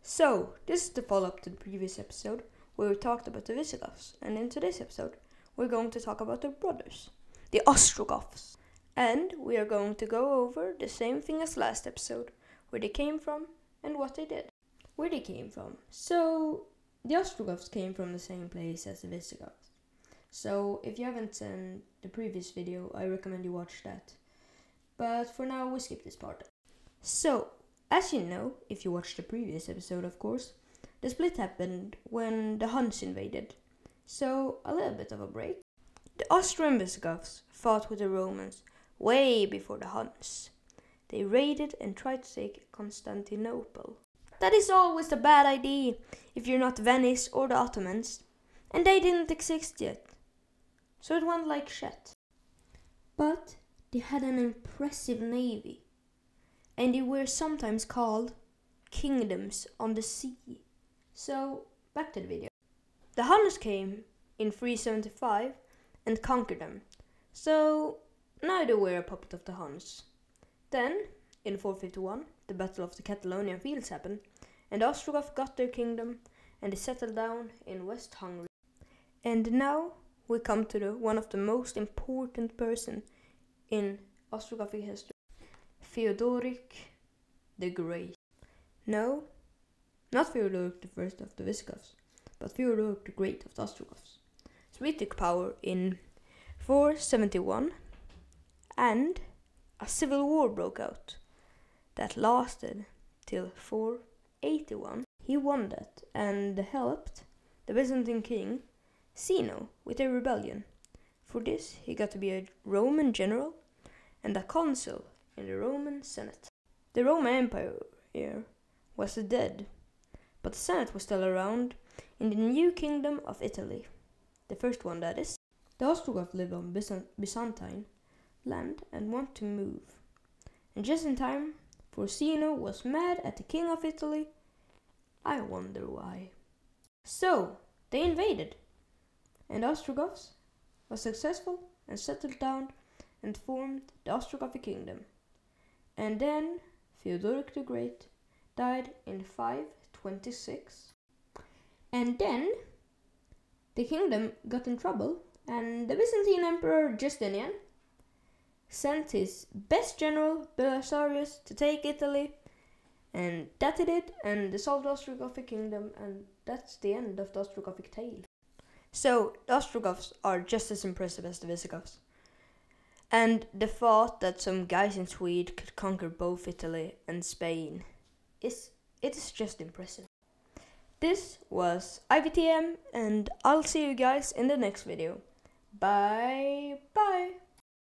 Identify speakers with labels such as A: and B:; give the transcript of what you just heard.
A: So, this is the follow-up to the previous episode where we talked about the Visigoths, and in today's episode we're going to talk about their brothers, the Ostrogoths. And we are going to go over the same thing as last episode, where they came from and what they did. Where they came from. So, the Ostrogoths came from the same place as the Visigoths. So, if you haven't seen the previous video, I recommend you watch that. But for now, we skip this part. So, as you know, if you watched the previous episode, of course, the split happened when the Huns invaded. So, a little bit of a break. The Austrian Visigoths fought with the Romans way before the Huns. They raided and tried to take Constantinople. That is always a bad idea if you're not Venice or the Ottomans. And they didn't exist yet. So it went like shit. But they had an impressive navy. And they were sometimes called kingdoms on the sea. So, back to the video. The Huns came in 375 and conquered them. So, now they were a puppet of the Huns. Then, in 451, the Battle of the Catalonian Fields happened, and the Ostrogoths got their kingdom, and they settled down in West Hungary. And now, we come to one of the most important person in Ostrogothic history. Theodoric the Great. No, not Theodoric the First of the Visigoths, but Theodoric the Great of the Ostrogoths. So he took power in 471, and a civil war broke out that lasted till 481. He won that and helped the Byzantine king Zeno with a rebellion. For this, he got to be a Roman general and a consul in the Roman Senate. The Roman Empire was dead, but the Senate was still around in the new kingdom of Italy. The first one, that is. The Ostrogoths lived on Byzantine land and wanted to move. And just in time, for Zeno was mad at the king of Italy. I wonder why. So, they invaded. And the Ostrogoths was successful and settled down and formed the Ostrogothic kingdom. And then Theodoric the Great died in 526. And then the kingdom got in trouble, and the Byzantine Emperor Justinian sent his best general Belisarius to take Italy, and that he did, and dissolved the Ostrogothic kingdom, and that's the end of the Ostrogothic tale. So, the Ostrogoths are just as impressive as the Visigoths. And the thought that some guys in Sweden could conquer both Italy and Spain is just impressive. This was IVTM, and I'll see you guys in the next video. Bye bye.